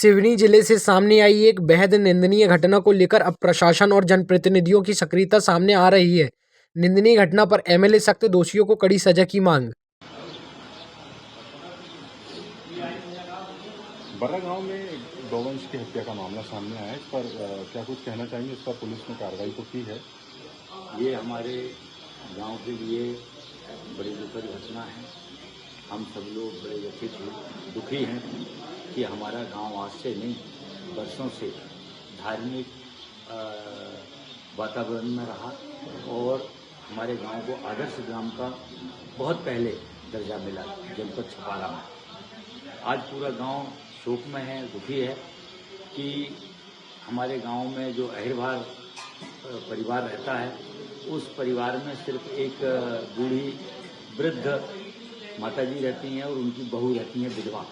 सिवनी जिले से सामने आई एक बेहद निंदनीय घटना को लेकर अब प्रशासन और जनप्रतिनिधियों की सक्रियता सामने आ रही है। निंदनीय घटना पर एमएलए सख्त, दोषियों को कड़ी सजा की मांग। बर्रा गांव में गौवंश की हत्या का मामला सामने आया है। इस पर क्या कुछ कहना चाहेंगे? इस पर पुलिस ने कार्रवाई तो की है। ये हमारे गांव के लिए बड़ी दुखद घटना है। हम सब लोग बड़े व्यथित हैं, दुखी हैं कि हमारा गांव आज से नहीं बरसों से धार्मिक वातावरण में रहा और हमारे गांव को आदर्श ग्राम का बहुत पहले दर्जा मिला जनपद छपारा में। आज पूरा गांव शोक में है, दुखी है कि हमारे गांव में जो अहिरवार परिवार रहता है उस परिवार में सिर्फ एक बूढ़ी वृद्ध माताजी रहती हैं और उनकी बहू रहती हैं विधवा।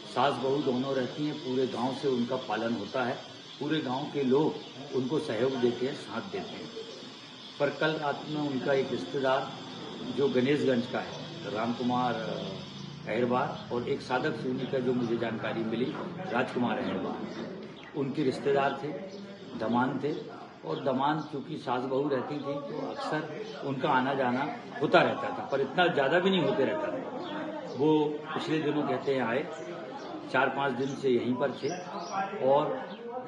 सास बहू दोनों रहती हैं। पूरे गांव से उनका पालन होता है, पूरे गांव के लोग उनको सहयोग देते हैं, साथ देते हैं। पर कल रात में उनका एक रिश्तेदार जो गणेशगंज का है, रामकुमार अहिरवार, और एक साधक सोनी का जो मुझे जानकारी मिली राजकुमार अहिरवार, उनके रिश्तेदार थे, दमान थे। और दमान चूँकि सास बहू रहती थी तो अक्सर उनका आना जाना होता रहता था, पर इतना ज़्यादा भी नहीं होते रहता था। वो पिछले दिनों कहते हैं आए, 4-5 दिन से यहीं पर थे और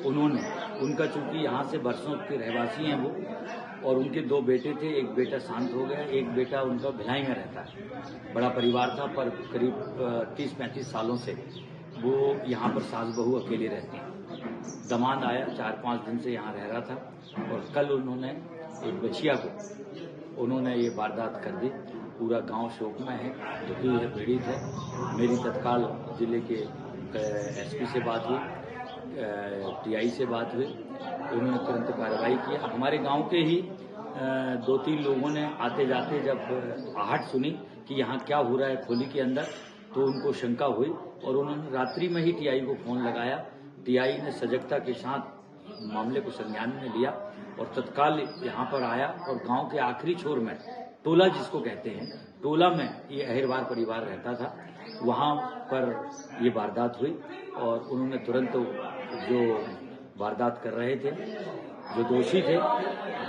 उनका चूँकि यहाँ से बरसों के रहवासी हैं वो, और उनके 2 बेटे थे। एक बेटा शांत हो गया, एक बेटा उनका भिलाई में रहता है। बड़ा परिवार था पर करीब 30-35 सालों से वो यहाँ पर सास बहू अकेले रहते हैं। दमाद आया, 4-5 दिन से यहाँ रह रहा था और कल उन्होंने एक बचिया को उन्होंने ये वारदात कर दी। पूरा गांव शोक में है, दुखी है, पीड़ित है। मेरी तत्काल जिले के एसपी से बात हुई, टीआई से बात हुई, उन्होंने तुरंत कार्रवाई किया। हमारे गांव के ही 2-3 लोगों ने आते जाते जब आहट सुनी कि यहाँ क्या हो रहा है खोली के अंदर, तो उनको शंका हुई और उन्होंने रात्रि में ही टीआई को फ़ोन लगाया। टीआई ने सजगता के साथ मामले को संज्ञान में लिया और तत्काल यहाँ पर आया और गांव के आखिरी छोर में टोला जिसको कहते हैं, टोला में ये अहिरवार परिवार रहता था, वहाँ पर ये वारदात हुई और उन्होंने तुरंत जो वारदात कर रहे थे, जो दोषी थे,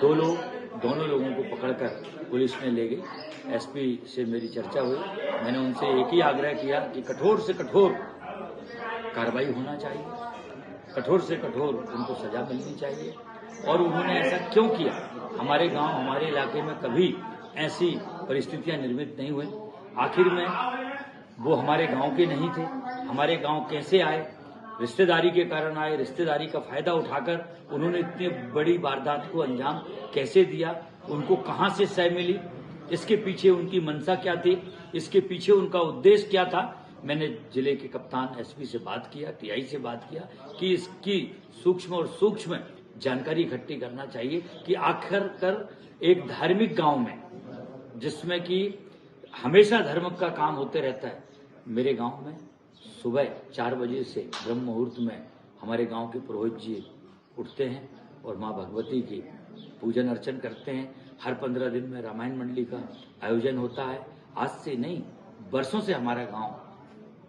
दोनों लोगों को पकड़कर पुलिस में ले गई। एसपी से मेरी चर्चा हुई, मैंने उनसे एक ही आग्रह किया कि कठोर से कठोर कार्रवाई होना चाहिए, कठोर से कठोर उनको सजा मिलनी चाहिए। और उन्होंने ऐसा क्यों किया? हमारे गांव, हमारे इलाके में कभी ऐसी परिस्थितियां निर्मित नहीं हुई। आखिर में वो हमारे गांव के नहीं थे, हमारे गांव कैसे आए? रिश्तेदारी के कारण आए। रिश्तेदारी का फायदा उठाकर उन्होंने इतनी बड़ी वारदात को अंजाम कैसे दिया? उनको कहां से सह मिली? इसके पीछे उनकी मंशा क्या थी? इसके पीछे उनका उद्देश्य क्या था? मैंने जिले के कप्तान एसपी से बात किया, टीआई से बात किया कि इसकी सूक्ष्म जानकारी इकट्ठी करना चाहिए कि आखिर कर एक धार्मिक गांव में, जिसमें कि हमेशा धर्म का काम होते रहता है, मेरे गांव में सुबह 4 बजे से ब्रह्म मुहूर्त में हमारे गांव के पुरोहित जी उठते हैं और माँ भगवती की पूजन अर्चन करते हैं। हर 15 दिन में रामायण मंडली का आयोजन होता है। आज से नहीं, बरसों से हमारा गांव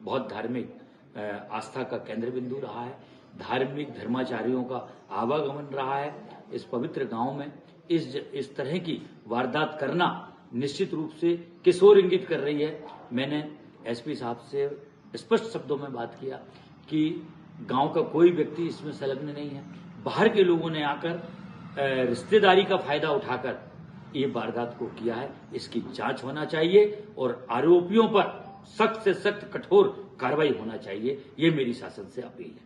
बहुत धार्मिक आस्था का केंद्र बिंदु रहा है, धार्मिक धर्माचार्यों का आवागमन रहा है। इस पवित्र गांव में इस तरह की वारदात करना निश्चित रूप से किस ओर इंगित कर रही है? मैंने एसपी साहब से स्पष्ट शब्दों में बात किया कि गांव का कोई व्यक्ति इसमें संलग्न नहीं है। बाहर के लोगों ने आकर रिश्तेदारी का फायदा उठाकर ये वारदात को किया है। इसकी जांच होना चाहिए और आरोपियों पर सख्त से सख्त कठोर कार्रवाई होना चाहिए। ये मेरी शासन से अपील है।